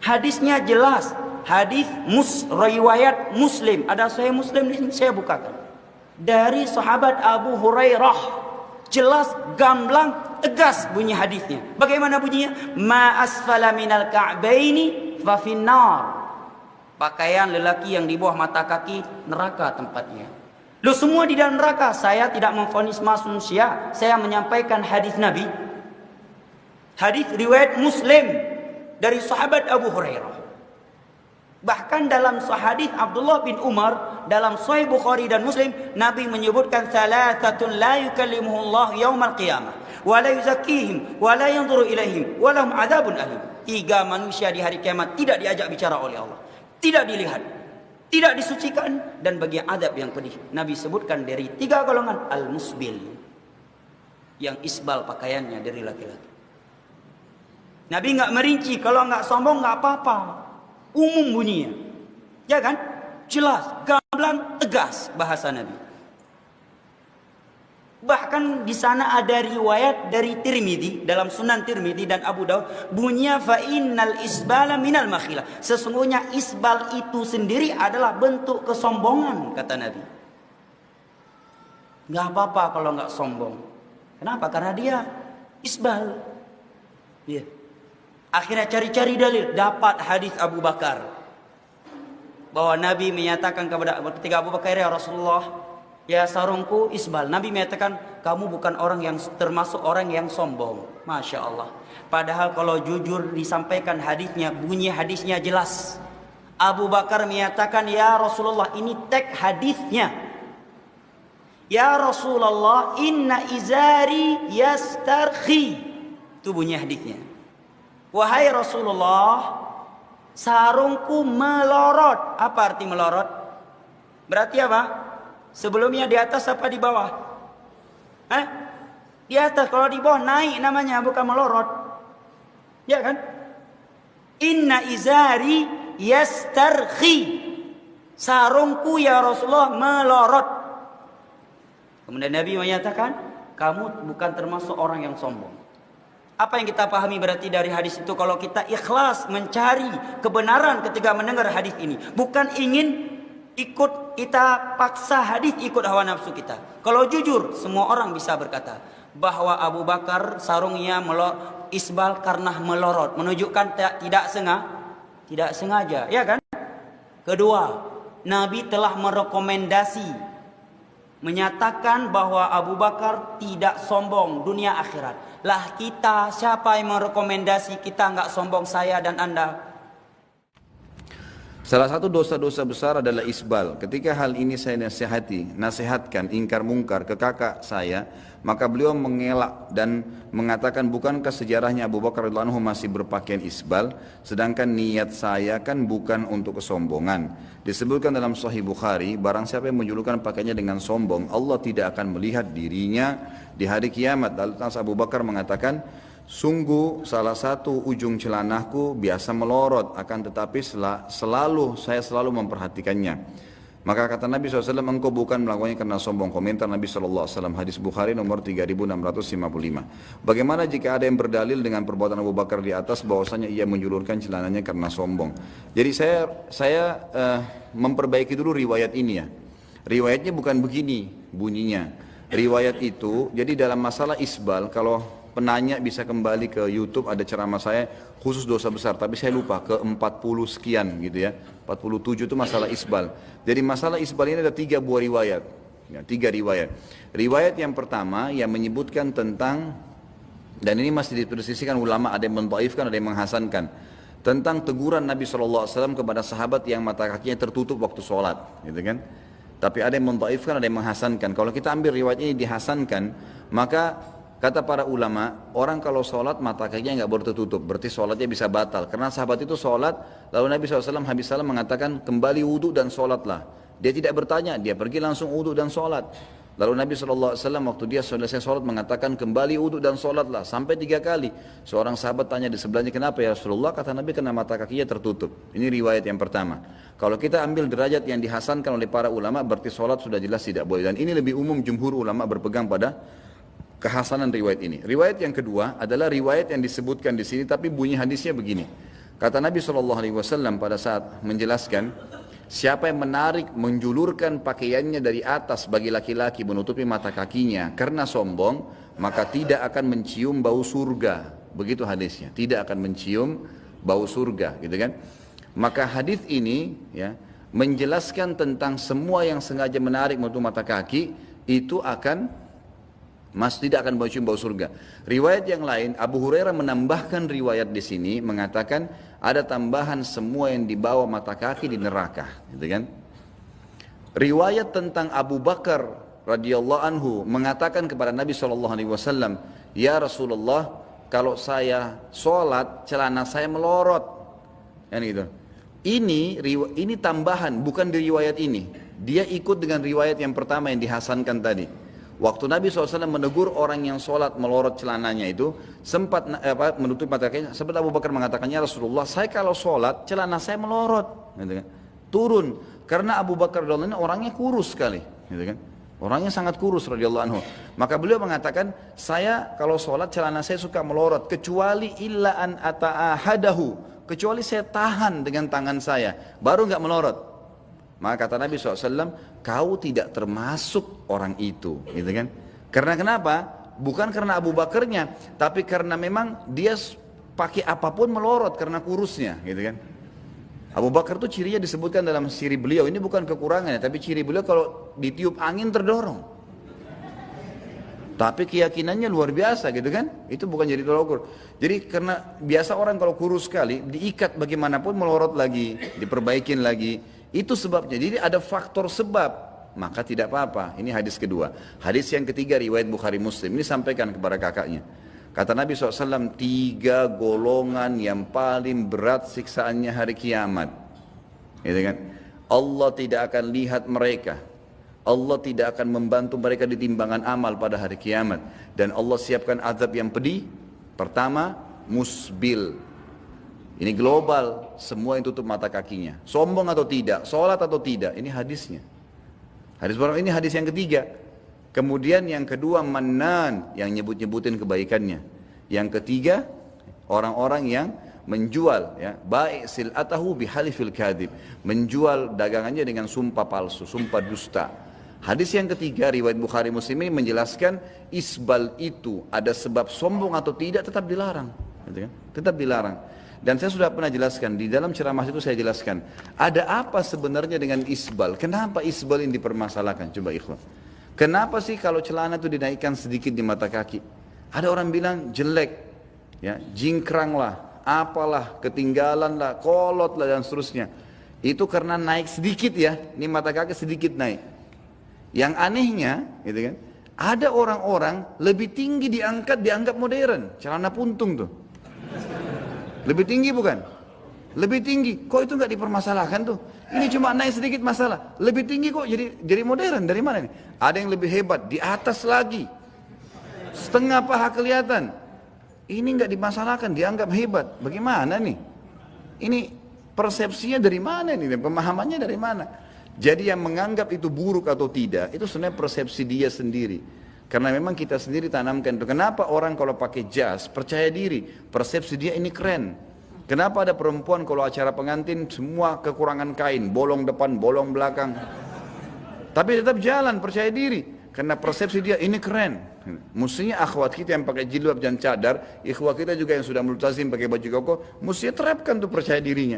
Hadisnya jelas. Hadis riwayat Muslim. Ada Sahih Muslim di sini, saya bukakan. Dari sahabat Abu Hurairah. Jelas, gamblang, tegas bunyi hadisnya. Bagaimana bunyinya? Ma asfala minal ka'baini fa finnar. Pakaian lelaki yang di bawah mata kaki, neraka tempatnya. Lu semua di dalam neraka. Saya tidak memvonis manusia, saya menyampaikan hadis Nabi. Hadis riwayat Muslim dari sahabat Abu Hurairah. Bahkan dalam hadis Abdullah bin Umar dalam Sahih Bukhari dan Muslim, Nabi menyebutkan thalathatun la yukallimuhullah yaumal qiyamah wa la yuzakkihim wa la yanzuru ilaihim wa lahum adzabun alim. 3 manusia di hari kiamat tidak diajak bicara oleh Allah, tidak dilihat, tidak disucikan, dan bagi adab yang pedih. Nabi sebutkan dari 3 golongan. Al-musbil, yang isbal pakaiannya dari laki-laki. Nabi nggak merinci, kalau nggak sombong nggak apa-apa, umum bunyinya, ya kan? Jelas, gamblang, tegas bahasa Nabi. Bahkan di sana ada riwayat dari Tirmidzi, dalam Sunan Tirmidzi dan Abu Daud, bunyinya fa innal isbala minal makhilah. Sesungguhnya isbal itu sendiri adalah bentuk kesombongan, kata Nabi. Nggak apa-apa kalau nggak sombong. Kenapa? Karena dia isbal. Ya. Akhirnya cari-cari dalil, dapat hadis Abu Bakar bahwa Nabi menyatakan ketika Abu Bakar, ya Rasulullah, ya sarungku isbal. Nabi menyatakan, kamu bukan orang yang termasuk orang yang sombong. Masya Allah. Padahal kalau jujur disampaikan hadisnya, bunyi hadisnya jelas. Abu Bakar menyatakan, ya Rasulullah, ini teks hadisnya. Ya Rasulullah, inna izari yastarkhi. Itu bunyi hadisnya. Wahai Rasulullah, sarungku melorot. Apa arti melorot? Berarti apa? Sebelumnya di atas apa di bawah? Di atas. Kalau di bawah naik namanya, bukan melorot. Ya kan? Inna izari yastarkhi. Sarungku ya Rasulullah melorot. Kemudian Nabi menyatakan, kamu bukan termasuk orang yang sombong. Apa yang kita pahami berarti dari hadis itu? Kalau kita ikhlas mencari kebenaran ketika mendengar hadis ini, bukan ingin kita paksa hadis ikut hawa nafsu kita. Kalau jujur, semua orang bisa berkata bahwa Abu Bakar sarungnya isbal karena melorot, menunjukkan tidak sengaja, ya kan? Kedua, Nabi telah merekomendasi, menyatakan bahwa Abu Bakar tidak sombong dunia akhirat. Lah kita, siapa yang merekomendasi kita nggak sombong, saya dan Anda? Salah satu dosa-dosa besar adalah isbal. Ketika hal ini saya nasihatkan, ingkar mungkar ke kakak saya, maka beliau mengelak dan mengatakan, bukankah sejarahnya Abu Bakar radhiyallahu anhu masih berpakaian isbal, sedangkan niat saya kan bukan untuk kesombongan. Disebutkan dalam Sahih Bukhari, barang siapa yang menjulukan pakaiannya dengan sombong, Allah tidak akan melihat dirinya di hari kiamat. Lalu Abu Bakar mengatakan, sungguh salah satu ujung celanahku biasa melorot, akan tetapi saya selalu memperhatikannya. Maka kata Nabi SAW, engkau bukan melakukannya karena sombong. Komentar Nabi SAW, hadis Bukhari nomor 3655. Bagaimana jika ada yang berdalil dengan perbuatan Abu Bakar di atas bahwasanya ia menjulurkan celananya karena sombong? Jadi saya memperbaiki dulu riwayat ini ya. Riwayatnya bukan begini bunyinya. Riwayat itu, jadi dalam masalah isbal, kalau penanya bisa kembali ke YouTube, ada ceramah saya khusus dosa besar, tapi saya lupa ke 40 sekian gitu ya, 47 itu masalah isbal. Jadi masalah isbal ini ada 3 buah riwayat ya, 3 riwayat. Riwayat yang pertama yang menyebutkan tentang, dan ini masih dipersisikan ulama, ada yang mendhaifkan, ada yang menghasankan, tentang teguran Nabi SAW kepada sahabat yang mata kakinya tertutup waktu sholat gitu kan. Tapi ada yang mendhaifkan, ada yang menghasankan. Kalau kita ambil riwayat ini dihasankan, maka kata para ulama, orang kalau sholat mata kakinya nggak boleh tertutup, berarti sholatnya bisa batal. Karena sahabat itu sholat, lalu Nabi SAW habis salam mengatakan, kembali wudhu dan sholatlah. Dia tidak bertanya, dia pergi langsung wudhu dan sholat. Lalu Nabi SAW waktu dia selesai sholat mengatakan, kembali wudhu dan sholatlah, sampai 3 kali. Seorang sahabat tanya di sebelahnya, kenapa ya Rasulullah? Kata Nabi, karena mata kakinya tertutup. Ini riwayat yang pertama. Kalau kita ambil derajat yang dihasankan oleh para ulama, berarti sholat sudah jelas tidak boleh. Dan ini lebih umum, jumhur ulama berpegang pada kehasanan riwayat ini. Riwayat yang kedua adalah riwayat yang disebutkan di sini, tapi bunyi hadisnya begini. Kata Nabi SAW pada saat menjelaskan, siapa yang menjulurkan pakaiannya dari atas bagi laki-laki menutupi mata kakinya karena sombong, maka tidak akan mencium bau surga. Begitu hadisnya, tidak akan mencium bau surga, gitu kan? Maka hadis ini ya menjelaskan tentang semua yang sengaja menarik menutup mata kaki itu tidak akan mencium bau surga. Riwayat yang lain, Abu Hurairah menambahkan riwayat di sini mengatakan ada tambahan semua yang dibawa mata kaki di neraka, gitu kan? Riwayat tentang Abu Bakar radhiyallahu anhu mengatakan kepada Nabi SAW, ya Rasulullah, kalau saya sholat celana saya melorot, kan gitu. Ini tambahan, bukan di riwayat ini. Dia ikut dengan riwayat yang pertama yang dihasankan tadi. Waktu Nabi SAW menegur orang yang sholat melorot celananya itu, sempat menutup mata kakinya, sempat Abu Bakar mengatakannya, Rasulullah, saya kalau sholat celana saya melorot, gitu kan? Turun, karena Abu Bakar radhiyallahu anhu orangnya kurus sekali, gitu kan? Orangnya sangat kurus radhiyallahu anhu. Maka beliau mengatakan, saya kalau sholat celana saya suka melorot, kecuali illa an ata'ahadahu, kecuali saya tahan dengan tangan saya, baru nggak melorot. Maka kata Nabi SAW, kau tidak termasuk orang itu, gitu kan? Karena kenapa? Bukan karena Abu Bakarnya, tapi karena memang dia pakai apapun melorot karena kurusnya, gitu kan? Abu Bakar itu cirinya disebutkan dalam ciri beliau, ini bukan kekurangannya, tapi ciri beliau kalau ditiup angin terdorong. Tapi keyakinannya luar biasa, gitu kan? Itu bukan jadi tolak ukur. Jadi karena biasa orang kalau kurus sekali, diikat bagaimanapun melorot lagi, diperbaikin lagi. Itu sebabnya. Jadi ada faktor sebab, maka tidak apa-apa. Ini hadis kedua. Hadis yang ketiga riwayat Bukhari Muslim. Ini sampaikan kepada kakaknya. Kata Nabi SAW, 3 golongan yang paling berat siksaannya hari kiamat. Gitu kan? Allah tidak akan lihat mereka. Allah tidak akan membantu mereka di timbangan amal pada hari kiamat. Dan Allah siapkan azab yang pedih. Pertama, musbil. Ini global, semua yang tutup mata kakinya. Sombong atau tidak, sholat atau tidak, ini hadisnya. Ini hadis yang ketiga. Kemudian yang kedua, mannan, yang nyebut-nyebutin kebaikannya. Yang ketiga, orang-orang yang menjual, ya, baik sil'atahu bihalifil kadhib, menjual dagangannya dengan sumpah palsu, sumpah dusta. Hadis yang ketiga riwayat Bukhari Muslim ini menjelaskan isbal itu ada sebab sombong atau tidak tetap dilarang, gitu kan? Tetap dilarang. Dan saya sudah pernah jelaskan di dalam ceramah itu, saya jelaskan ada apa sebenarnya dengan isbal. Kenapa isbal ini dipermasalahkan? Coba ikhwan. Kenapa sih kalau celana itu dinaikkan sedikit di mata kaki? Ada orang bilang jelek, ya, jingkrang lah, apalah, ketinggalan lah, kolot lah dan seterusnya. Itu karena naik sedikit, ya, ini mata kaki sedikit naik. Yang anehnya, gitu kan, ada orang-orang lebih tinggi dianggap modern, celana puntung tuh. Lebih tinggi bukan? Lebih tinggi, kok itu nggak dipermasalahkan tuh? Ini cuma naik sedikit masalah, lebih tinggi kok jadi modern, dari mana nih? Ada yang lebih hebat, di atas lagi, setengah paha kelihatan. Ini nggak dimasalahkan, dianggap hebat. Bagaimana nih? Ini persepsinya dari mana nih? Pemahamannya dari mana? Jadi yang menganggap itu buruk atau tidak, itu sebenarnya persepsi dia sendiri. Karena memang kita sendiri tanamkan itu. Kenapa orang kalau pakai jas percaya diri, persepsi dia ini keren. Kenapa ada perempuan kalau acara pengantin semua kekurangan kain, bolong depan, bolong belakang, tapi tetap jalan percaya diri. Karena persepsi dia ini keren. Mestinya akhwat kita yang pakai jilbab dan cadar, ikhwat kita juga yang sudah multazim pakai baju koko, mestinya terapkan tuh percaya dirinya.